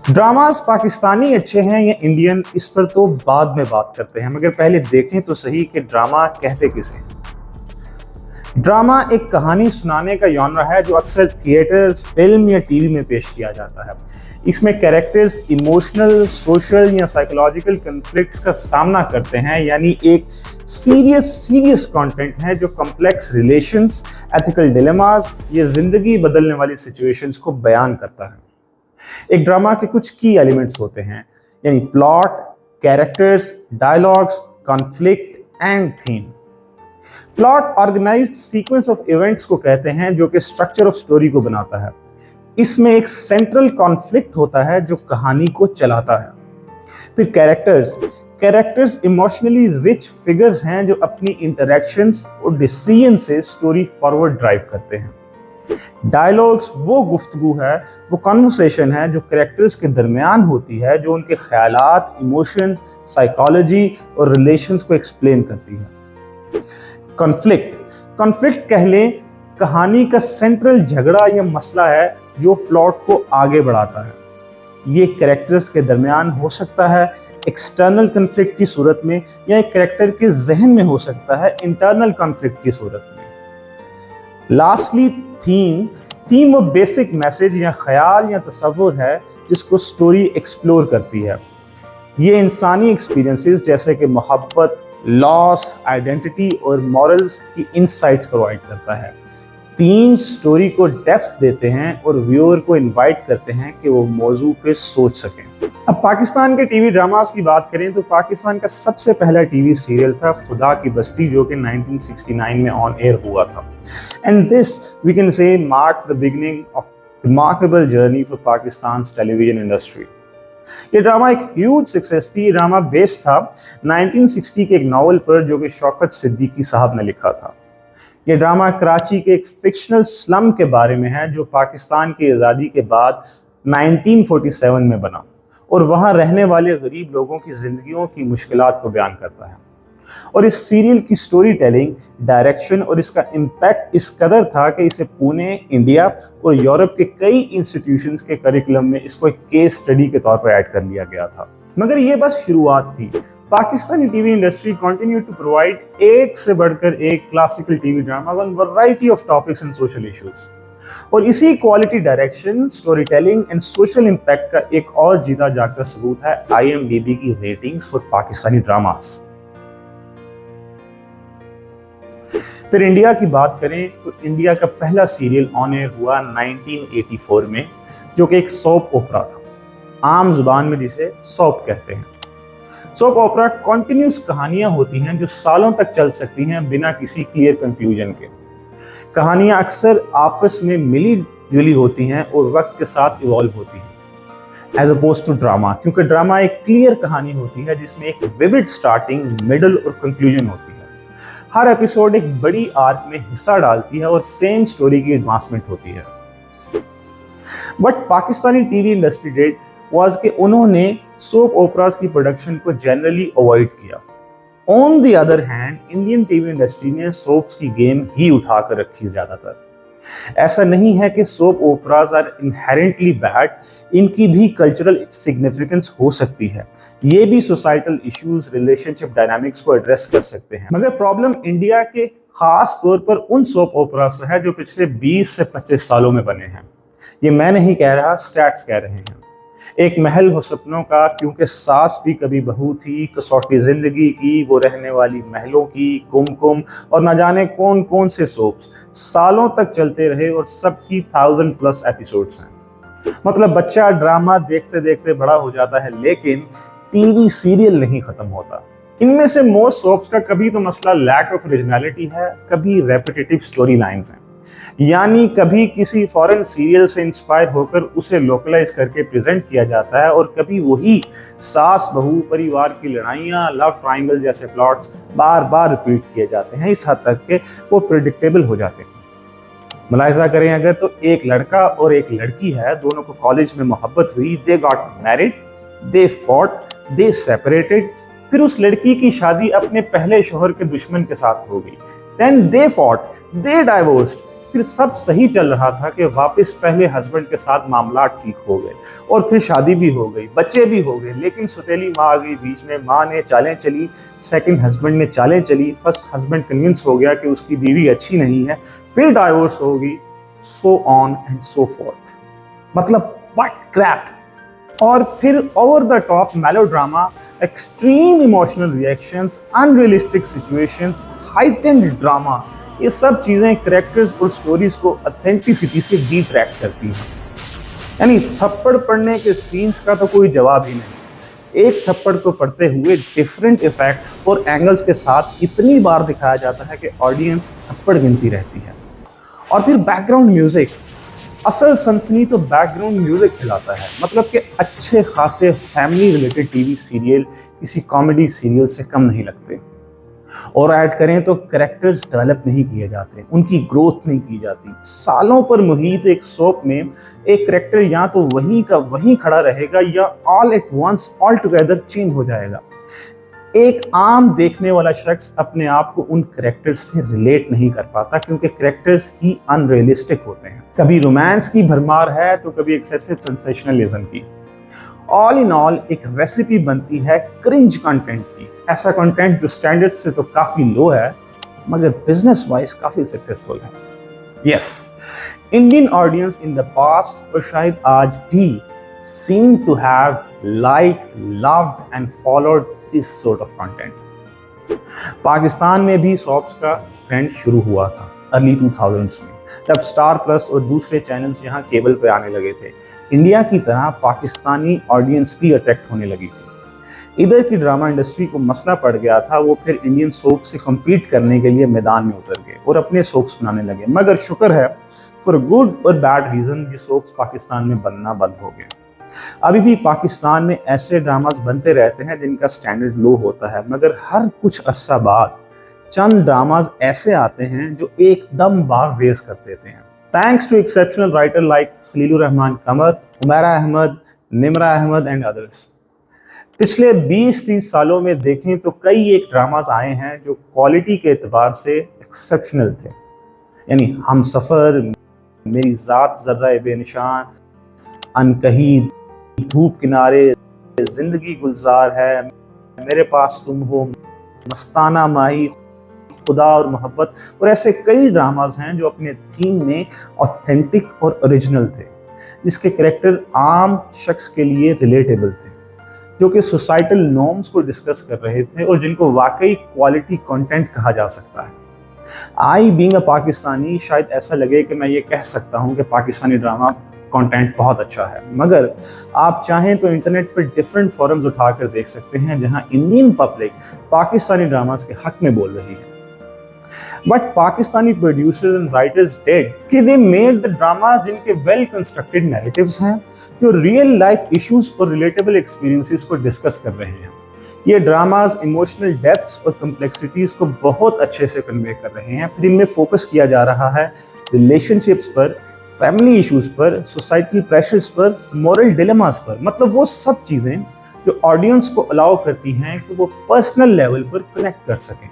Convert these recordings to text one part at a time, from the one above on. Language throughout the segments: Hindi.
ड्रामास पाकिस्तानी अच्छे हैं या इंडियन, इस पर तो बाद में बात करते हैं, मगर पहले देखें तो सही कि ड्रामा कहते किसे हैं। ड्रामा एक कहानी सुनाने का जॉनर है जो अक्सर थिएटर, फिल्म या टीवी में पेश किया जाता है। इसमें कैरेक्टर्स इमोशनल, सोशल या साइकोलॉजिकल कॉन्फ्लिक्ट्स का सामना करते हैं, यानी एक सीरियस कंटेंट है जो कॉम्प्लेक्स रिलेशंस, एथिकल डिलेमास या जिंदगी बदलने वाली सिचुएशंस को बयान करता है। एक ड्रामा के कुछ की एलिमेंट्स होते हैं, यानी plot, characters, dialogues, conflict and theme. Plot organised sequence of events को कहते हैं जो कि स्ट्रक्चर ऑफ स्टोरी को बनाता है। इसमें एक सेंट्रल कॉन्फ्लिक्ट होता है जो कहानी को चलाता है। फिर कैरेक्टर्स इमोशनली रिच फिगर्स हैं जो अपनी इंटरेक्शंस और डिसीजन से स्टोरी फॉरवर्ड ड्राइव करते हैं। डायलॉग्स वो गुफ्तगू है, वो कन्वर्सेशन है जो कैरेक्टर्स के दरमियान होती है, जो उनके ख्यालात, इमोशंस, साइकोलॉजी और रिलेशंस को एक्सप्लेन करती है। कॉन्फ्लिक्ट कह लें कहानी का सेंट्रल झगड़ा या मसला है जो प्लॉट को आगे बढ़ाता है। ये कैरेक्टर्स के दरमियान हो सकता है एक्सटर्नल कॉन्फ्लिक्ट की सूरत में, या एक कैरेक्टर के जहन में हो सकता है इंटरनल कॉन्फ्लिक्ट की सूरत में। लास्टली थीम वो बेसिक मैसेज या ख्याल या तसव्वुर है जिसको स्टोरी एक्सप्लोर करती है। ये इंसानी एक्सपीरियंसेस जैसे कि मोहब्बत, लॉस, आइडेंटिटी और मॉरल्स की इनसाइट्स प्रोवाइड करता है। थीम स्टोरी को डेप्थ देते हैं और व्यूअर को इनवाइट करते हैं कि वो मौजू पे सोच सकें। अब पाकिस्तान के टीवी ड्रामास की बात करें तो पाकिस्तान का सबसे पहला टीवी सीरियल था खुदा की बस्ती, जो कि 1969 में ऑन एयर हुआ था। And this we can say mark the beginning of remarkable journey for Pakistan's television industry. ये ड्रामा एक ह्यूज सक्सेस थी। ये ड्रामा बेस्ड था 1960 के एक नॉवल पर जो कि शौकत सिद्दीकी साहब ने लिखा था। ये ड्रामा कराची के एक फिक्शनल स्लम के बारे में है जो पाकिस्तान की आज़ादी के बाद 1947 में बना और वहाँ रहने वाले गरीब लोगों की ज़िंदगियों की मुश्किलात को बयान करता है। और इस सीरियल की स्टोरी टेलिंग, डायरेक्शन और इसका इम्पैक्ट इस कदर था कि इसे पुणे, इंडिया और यूरोप के कई इंस्टीट्यूशंस के करिकुलम में इसको एक केस स्टडी के तौर पर ऐड कर लिया गया था। मगर ये बस शुरुआत थी। Pakistani TV industry continue to provide एक से बढ़कर एक classical TV drama on variety of topics and social issues. और इसी quality direction, story telling and social impact का एक और जीता जागता सबूत है IMDb की रेटिंग्स फॉर पाकिस्तानी ड्रामास। फिर इंडिया की बात करें तो इंडिया का पहला सीरियल ऑन एयर हुआ 1984 में, जो कि एक सोप ओपरा था, आम जुबान में जिसे सोप कहते हैं। सोप ओपरा कॉन्टिन्यूस कहानियां होती हैं जो सालों तक चल सकती हैं बिना किसी क्लियर कंक्लूजन के। कहानियां अक्सर आपस में मिली जुली होती हैं और वक्त के साथ इवॉल्व होती हैं, एज अपोज टू ड्रामा, क्योंकि ड्रामा एक क्लियर कहानी होती है जिसमें एक विविड स्टार्टिंग, मिडल और कंक्लूजन होती है। हर एपिसोड एक बड़ी आर्क में हिस्सा डालती है और सेम स्टोरी की एडवांसमेंट होती है। But Pakistani TV industry did was कि उन्होंने सोप ओपरास की प्रोडक्शन को जनरली अवॉइड किया। On the other hand Indian TV industry ने सोप्स की गेम ही उठाकर रखी ज्यादातर। ऐसा नहीं है कि सोप ओपरास आर इनहेरेंटली बैड, इनकी भी कल्चरल सिग्निफिकेंस हो सकती है। ये भी सोसाइटल इश्यूज, रिलेशनशिप डायनामिक्स को एड्रेस कर सकते हैं। मगर प्रॉब्लम इंडिया के खास तौर पर उन सोप ओपरास है जो पिछले 20 से 25 सालों में बने हैं। ये मैं नहीं कह रहा, स्टैट्स कह रहे हैं। एक महल हो सपनों का, क्योंकि सास भी कभी बहू थी, कसौटी जिंदगी की, वो रहने वाली महलों की, कुमकुम और न जाने कौन कौन से सोप्स सालों तक चलते रहे और सबकी 1000+ एपिसोड्स हैं। मतलब बच्चा ड्रामा देखते देखते बड़ा हो जाता है, लेकिन टीवी सीरियल नहीं खत्म होता। इनमें से मोस्ट सोप्स का कभी तो मसला लैक ऑफ ओरिजिनलिटी है, कभी रेपिटेटिव स्टोरी लाइन्स हैं, यानी कभी किसी फॉरेन सीरियल से इंस्पायर होकर उसे लोकलाइज करके प्रेजेंट किया जाता है, और कभी वही सास बहू, परिवार की लड़ाइयाँ, लव ट्रायंगल जैसे प्लॉट्स बार बार रिपीट किए जाते हैं, इस हद तक के वो प्रेडिक्टेबल हो जाते हैं। मुलाहिजा करें अगर तो एक लड़का और एक लड़की है, दोनों को कॉलेज में मोहब्बत हुई, they got married, they fought, they separated, फिर उस लड़की की शादी अपने पहले शोहर के दुश्मन के साथ हो गई, then they fought, they divorced, फिर सब सही चल रहा था कि वापस पहले हस्बैंड के साथ मामला ठीक हो गए और फिर शादी भी हो गई, बच्चे भी हो गए, लेकिन सौतेली माँ आ गई बीच में। माँ ने चालें चली, सेकंड हस्बैंड ने चालें चली, फर्स्ट हस्बैंड कन्विंस हो गया कि उसकी बीवी अच्छी नहीं है, फिर डाइवोर्स होगी, so on and so fourth. मतलब व्हाट क्रैप। और फिर over the top melodrama, extreme emotional reactions, unrealistic situations, heightened drama, ये सब चीजें कैरेक्टर्स और स्टोरीज को ऑथेंटिसिटी से डिट्रैक्ट करती हैं। यानी थप्पड़ पड़ने के सीन्स का तो कोई जवाब ही नहीं। एक थप्पड़ को पड़ते हुए डिफरेंट इफेक्ट्स और एंगल्स के साथ इतनी बार दिखाया जाता है कि ऑडियंस थप्पड़ गिनती रहती है। और फिर बैकग्राउंड म्यूजिक, असल सनसनी तो बैकग्राउंड म्यूजिक खिलाता है। मतलब कि अच्छे खासे फैमिली रिलेटेड टीवी सीरियल किसी कॉमेडी सीरियल से कम नहीं लगते। और ऐड करें तो कैरेक्टर्स डेवलप नहीं किए जाते, उनकी ग्रोथ नहीं की जाती। सालों पर मुहित एक सोप में एक कैरेक्टर या तो वहीं का वहीं खड़ा रहेगा या all at once all together change हो जाएगा। एक आम देखने वाला शख्स अपने आप को उन कैरेक्टर्स से रिलेट नहीं कर पाता क्योंकि कैरेक्टर्स ही अनरियलिस्टिक होते हैं। कभी रोमांस की भरमार है तो कभी एक्सेसिव सेंसेशनलिज्म की। ऑल इन ऑल एक रेसिपी बनती है क्रिंज कंटेंट की। ऐसा कंटेंट जो स्टैंडर्ड्स से तो काफी लो है मगर बिजनेस वाइज काफी सक्सेसफुल है। Yes, Indian audience in the past और शायद आज भी seem to have liked, loved and followed this sort of content. Pakistan में भी सॉप्स का ट्रेंड शुरू हुआ था अर्ली 2000s में, जब स्टार प्लस और दूसरे चैनल्स यहाँ केबल पे आने लगे थे। इंडिया की तरह पाकिस्तानी ऑडियंस भी अट्रैक्ट होने लगी थी। इधर की ड्रामा इंडस्ट्री को मसला पड़ गया था, वो फिर इंडियन सोप से कम्पीट करने के लिए मैदान में उतर गए और अपने सोप्स बनाने लगे। मगर शुक्र है फॉर गुड और बैड रीजन ये सोप्स पाकिस्तान में बनना बंद हो गए। अभी भी पाकिस्तान में ऐसे ड्रामास बनते रहते हैं जिनका स्टैंडर्ड लो होता है, मगर हर कुछ अरसा बाद चंद ड्रामास ऐसे आते हैं जो एकदम बार रेस कर देते हैं। Thanks to exceptional writer like Khalilur Rehman Qamar, Umera Ahmed, Nimra Ahmed and others. पिछले 20-30 सालों में देखें तो कई एक ड्रामास आए हैं जो क्वालिटी के एतबार से एक्सेप्शनल थे। यानी हमसफर, मेरी जात जर्रा बेनिशान, अनकही, धूप किनारे, जिंदगी गुलजार है, मेरे पास तुम हो, मस्ताना माही, खुदा और मोहब्बत, और ऐसे कई ड्रामास हैं जो अपने थीम में ऑथेंटिक और ओरिजिनल थे, जिसके कैरेक्टर आम शख्स के लिए रिलेटेबल थे, जो कि सोसाइटल नॉर्म्स को डिस्कस कर रहे थे और जिनको वाकई क्वालिटी कंटेंट कहा जा सकता है। आई बीइंग अ पाकिस्तानी शायद ऐसा लगे कि मैं ये कह सकता हूँ कि पाकिस्तानी ड्रामा कंटेंट बहुत अच्छा है, मगर आप चाहें तो इंटरनेट पर डिफरेंट फोरम्स उठाकर देख सकते हैं जहां इंडियन पब्लिक पाकिस्तानी ड्रामास के हक में बोल रही है। But Pakistani producers and writers did कि दे मेड द ड्रामा जिनके वेल कंस्ट्रक्टेड नैरेटिव्स हैं, जो रियल लाइफ इश्यूज और रिलेटेबल एक्सपीरियंसेस को डिस्कस कर रहे हैं। ये ड्रामास इमोशनल डेप्थ्स और कम्प्लेक्सिटीज को बहुत अच्छे से कन्वे कर रहे हैं। फिर इनमें फोकस किया जा रहा है रिलेशनशिप्स पर, फैमिली इश्यूज पर, सोसाइटल प्रेशर्स पर, मॉरल डिलेमास पर। मतलब वो सब चीज़ें जो ऑडियंस को अलाउ करती हैं कि वो पर्सनल लेवल पर कनेक्ट कर सकें।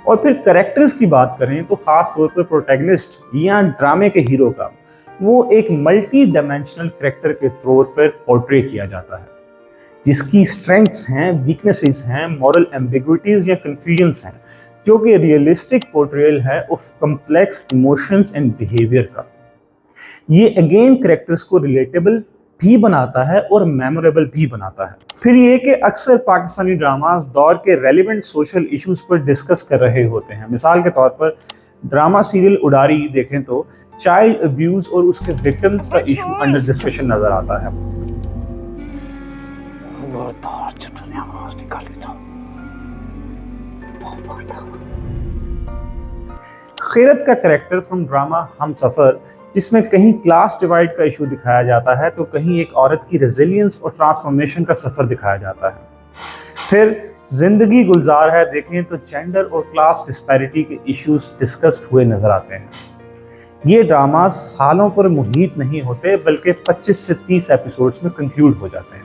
और फिर कैरेक्टर्स की बात करें तो ख़ास तौर पर प्रोटैगनिस्ट या ड्रामे के हीरो का वो एक मल्टी डायमेंशनल कैरेक्टर के तौर पर पोर्ट्रे किया जाता है, जिसकी स्ट्रेंथ्स हैं, वीकनेसेस हैं, मॉरल एम्बिग्विटीज या कन्फ्यूजन्स हैं, जो कि रियलिस्टिक पोर्ट्रेयल है of complex emotions and behaviour का। ये अगेन कैरेक्टर्स को रिलेटेबल भी बनाता है और मेमोरेबल भी बनाता है। फिर ये कि अक्सर पाकिस्तानी ड्रामास दौर के रेलिवेंट सोशल इश्यूज पर डिस्कस कर रहे होते हैं। मिसाल के तौर पर ड्रामा सीरियल उडारी देखें तो चाइल्ड अब्यूज और उसके विक्टिम्स का इशू अंडर डिस्कशन नजर आता है। खैरत का कैरेक्टर फ्रॉम ड्रामा हमसफर, जिसमें कहीं क्लास डिवाइड का इशू दिखाया जाता है तो कहीं एक औरत की रेजिलियंस और ट्रांसफॉर्मेशन का सफर दिखाया जाता है। फिर जिंदगी गुलजार है देखें तो जेंडर और क्लास डिस्पैरिटी के इश्यूज डिस्कस्ड हुए नजर आते हैं। ये ड्रामा सालों पर मुहित नहीं होते बल्कि 25 से 30 एपिसोड्स में कंक्लूड हो जाते हैं।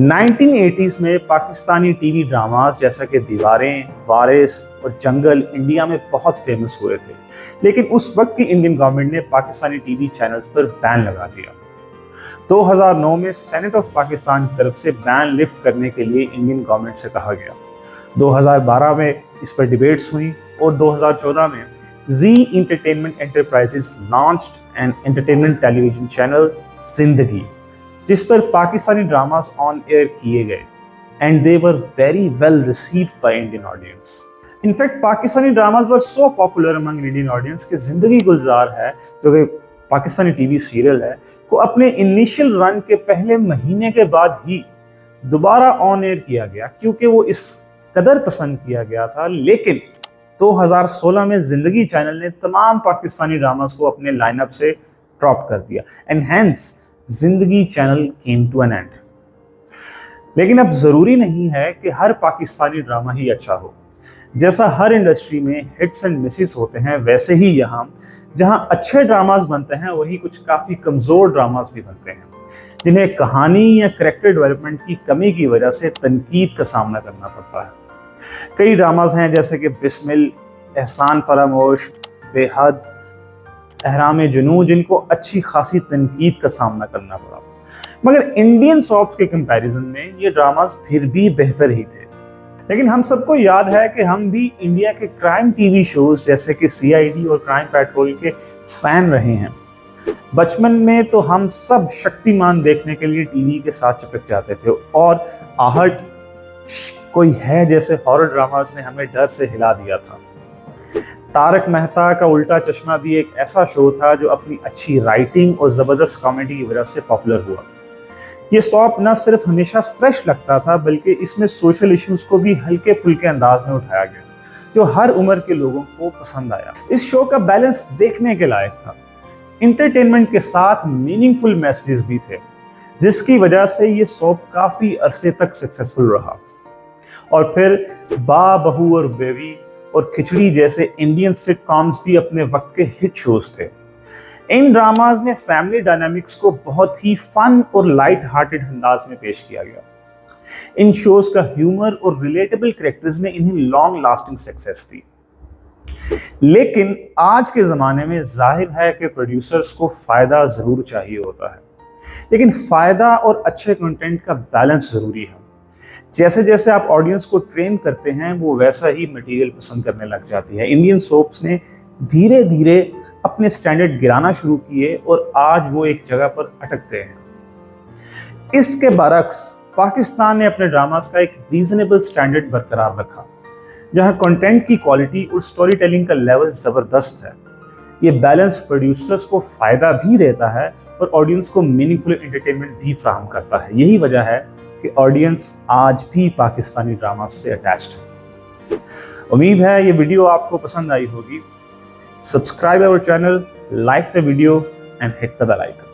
1980s में पाकिस्तानी टीवी ड्रामास जैसा कि दीवारें, वारिस और जंगल इंडिया में बहुत फेमस हुए थे, लेकिन उस वक्त की इंडियन गवर्नमेंट ने पाकिस्तानी टीवी चैनल्स पर बैन लगा दिया। 2009 में सेनेट ऑफ पाकिस्तान की तरफ से बैन लिफ्ट करने के लिए इंडियन गवर्नमेंट से कहा गया। 2012 में इस पर डिबेट्स हुई और 2014 में G entertainment enterprises launched an entertainment television channel जिंदगी, जिस पर पाकिस्तानी ड्रामास ऑन एयर किए गए and they were very well received by Indian audience. In fact Pakistani dramas were so popular among Indian audience कि जिंदगी गुलजार है, जो कि पाकिस्तानी टीवी सीरियल है, को अपने इनिशियल रन के पहले महीने के बाद ही दोबारा ऑन एयर किया गया, क्योंकि वो इस कदर पसंद किया गया था। लेकिन 2016 में जिंदगी चैनल ने तमाम पाकिस्तानी ड्रामास को अपने लाइनअप से ड्रॉप कर दिया and hence Zindagi channel came to an end. लेकिन अब जरूरी नहीं है कि हर पाकिस्तानी ड्रामा ही अच्छा हो। जैसा हर इंडस्ट्री में हिट्स एंड मिसेस होते हैं, वैसे ही यहाँ जहाँ अच्छे ड्रामास बनते हैं वही कुछ काफ़ी कमज़ोर ड्रामास भी बनते हैं, जिन्हें कहानी या कैरेक्टर डेवलपमेंट की कमी की वजह से तनकीद का सामना करना पड़ता है। कई ड्रामास हैं जैसे कि बिस्मिल, एहसान फरामोश, बेहद, एहराम जुनून, जिनको अच्छी खासी तनकीद का सामना करना पड़ा। मगर इंडियन सॉप्स के कंपैरिजन में ये ड्रामास फिर भी बेहतर ही थे। लेकिन हम सबको याद है कि हम भी इंडिया के क्राइम टीवी शोज जैसे कि सीआईडी और क्राइम पेट्रोल के फैन रहे हैं। बचपन में तो हम सब शक्तिमान देखने के लिए टीवी के साथ चिपक जाते थे और आहट कोई है जैसे हॉरर ड्रामास ने हमें डर से हिला दिया था। तारक मेहता का उल्टा चश्मा भी एक ऐसा शो था जो अपनी अच्छी राइटिंग और ज़बरदस्त कॉमेडी की वजह से पॉपुलर हुआ। ये सॉप न सिर्फ हमेशा फ्रेश लगता था, बल्कि इसमें सोशल इश्यूज को भी हल्के फुल्के अंदाज में उठाया गया, जो हर उम्र के लोगों को पसंद आया। इस शो का बैलेंस देखने के लायक था। इंटरटेनमेंट के साथ मीनिंगफुल मैसेजेस भी थे, जिसकी वजह से ये सॉप काफ़ी अरसे तक सक्सेसफुल रहा। और फिर बा, बहू और बेवी और खिचड़ी जैसे इंडियन सिटकॉम्स भी अपने वक्त के हिट शोज थे। इन ड्रामाज में फैमिली डायनामिक्स को बहुत ही फन और लाइट हार्टेड अंदाज में पेश किया गया। इन शोज का ह्यूमर और रिलेटेबल कैरेक्टर्स ने इन्हें लॉन्ग लास्टिंग सक्सेस दी। लेकिन आज के ज़माने में जाहिर है कि प्रोड्यूसर्स को फ़ायदा ज़रूर चाहिए होता है, लेकिन फ़ायदा और अच्छे कंटेंट का बैलेंस ज़रूरी है। जैसे जैसे आप ऑडियंस को ट्रेन करते हैं, वो वैसा ही मटेरियल पसंद करने लग जाती है। इंडियन सोप्स ने धीरे धीरे अपने स्टैंडर्ड गिराना शुरू किए और आज वो एक जगह पर अटक गए हैं। इसके बरक्स पाकिस्तान ने अपने ड्रामास का एक रीजनेबल स्टैंडर्ड बरकरार रखा, जहां कंटेंट की क्वालिटी और स्टोरी टेलिंग का लेवल ज़बरदस्त है। ये बैलेंस प्रोड्यूसर्स को फ़ायदा भी देता है और ऑडियंस को मीनिंगफुल एंटरटेनमेंट भी फराहम करता है। यही वजह है कि ऑडियंस आज भी पाकिस्तानी ड्रामास से अटैच्ड है। उम्मीद है ये वीडियो आपको पसंद आई होगी। Subscribe our channel, like the video and hit the bell icon.